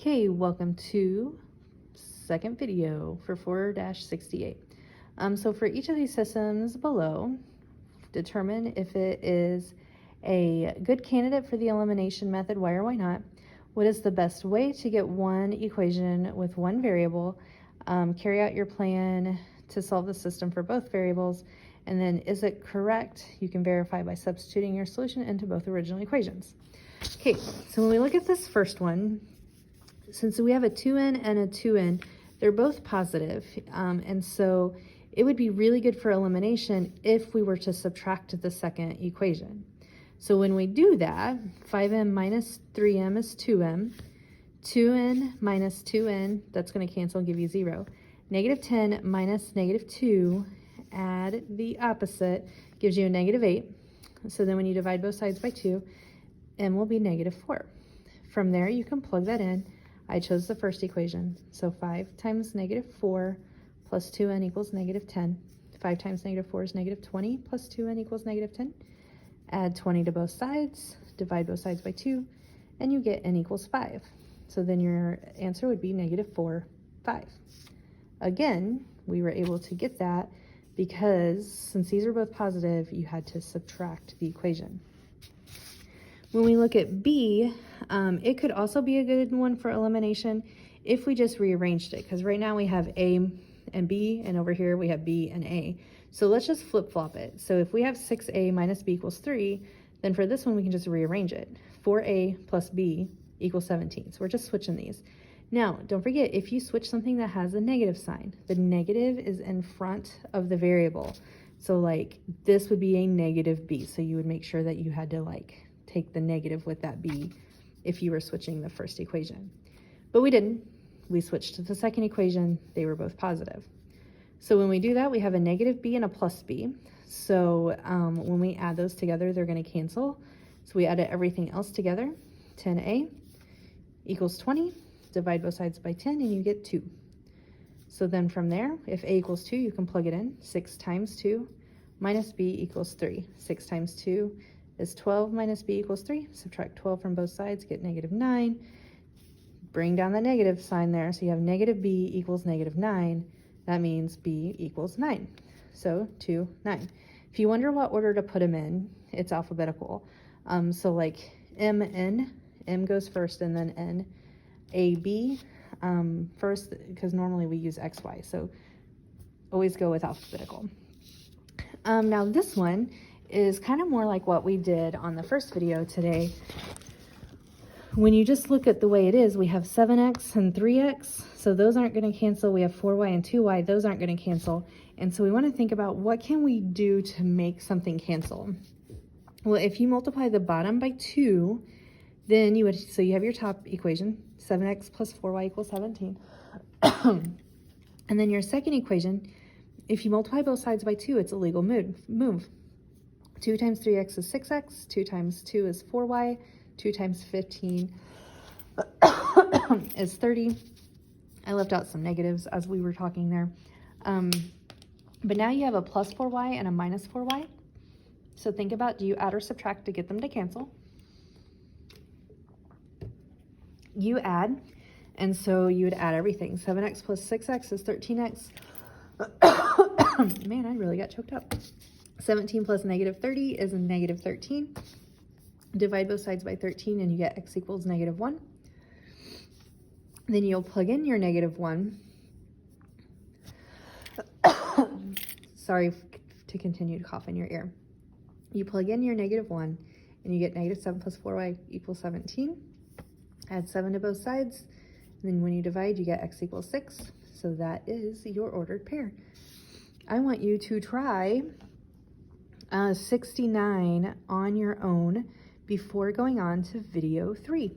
Okay, welcome to second video for 4-68. So for each of these systems below, determine if it is a good candidate for the elimination method, why or why not. What is the best way to get one equation with one variable? Carry out your plan to solve the system for both variables. And then is it correct? You can verify by substituting your solution into both original equations. Okay, so when we look at this first one, since we have a 2n and a 2n, they're both positive, and so it would be really good for elimination if we were to subtract the second equation. So when we do that, 5m minus 3m is 2m, 2n minus 2n, that's going to cancel and give you 0. Negative 10 minus negative 2, add the opposite, gives you a negative 8. So then when you divide both sides by 2, m will be negative 4. From there, you can plug that in. I chose the first equation, so 5 times negative 4 plus 2n equals negative 10. 5 times negative 4 is negative 20 plus 2n equals negative 10. Add 20 to both sides, divide both sides by 2, and you get n equals 5. So then your answer would be negative 4, 5. Again, we were able to get that because since these are both positive, you had to subtract the equation. When we look at B, it could also be a good one for elimination if we just rearranged it, because right now we have A and B, and over here we have B and A. So let's just flip-flop it. So if we have 6A minus B equals 3, then for this one we can just rearrange it. 4A plus B equals 17. So we're just switching these. Now, don't forget, if you switch something that has a negative sign, the negative is in front of the variable. So like this would be a negative B, so you would make sure that you had to like take the negative with that B if you were switching the first equation. But we didn't. We switched to the second equation. They were both positive. So when we do that, we have a negative B and a plus B. So when we add those together, they're going to cancel. So we added everything else together. 10A equals 20. Divide both sides by 10 and you get 2. So then from there, if A equals 2, you can plug it in. 6 times 2 minus B equals 3. 6 times 2 is 12 minus B equals 3. Subtract 12 from both sides, get negative 9. Bring down the negative sign there, so you have negative B equals negative 9. That means B equals 9. So 2, 9. If you wonder what order to put them in, it's alphabetical. So like M goes first and then N. A, B first, because normally we use X, Y. So always go with alphabetical. Now this one is kind of more like what we did on the first video today. When you just look at the way it is, we have 7x and 3x, so those aren't going to cancel. We have 4y and 2y, those aren't going to cancel. And so we want to think about what can we do to make something cancel. Well, if you multiply the bottom by 2, then you would, so you have your top equation, 7x plus 4y equals 17. And then your second equation, if you multiply both sides by 2, it's a legal move. 2 times 3x is 6x, 2 times 2 is 4y, 2 times 15 is 30. I left out some negatives as we were talking there. But now you have a plus 4y and a minus 4y. So think about, do you add or subtract to get them to cancel? You add, and so you would add everything. 7x plus 6x is 13x. Man, I really got choked up. 17 plus negative 30 is a negative 13. Divide both sides by 13 and you get x equals negative 1. Then you'll plug in your negative 1. Sorry to continue to cough in your ear. You plug in your negative 1 and you get negative 7 plus 4y equals 17. Add 7 to both sides. And then when you divide, you get x equals 6. So that is your ordered pair. I want you to try 69 on your own before going on to video 3.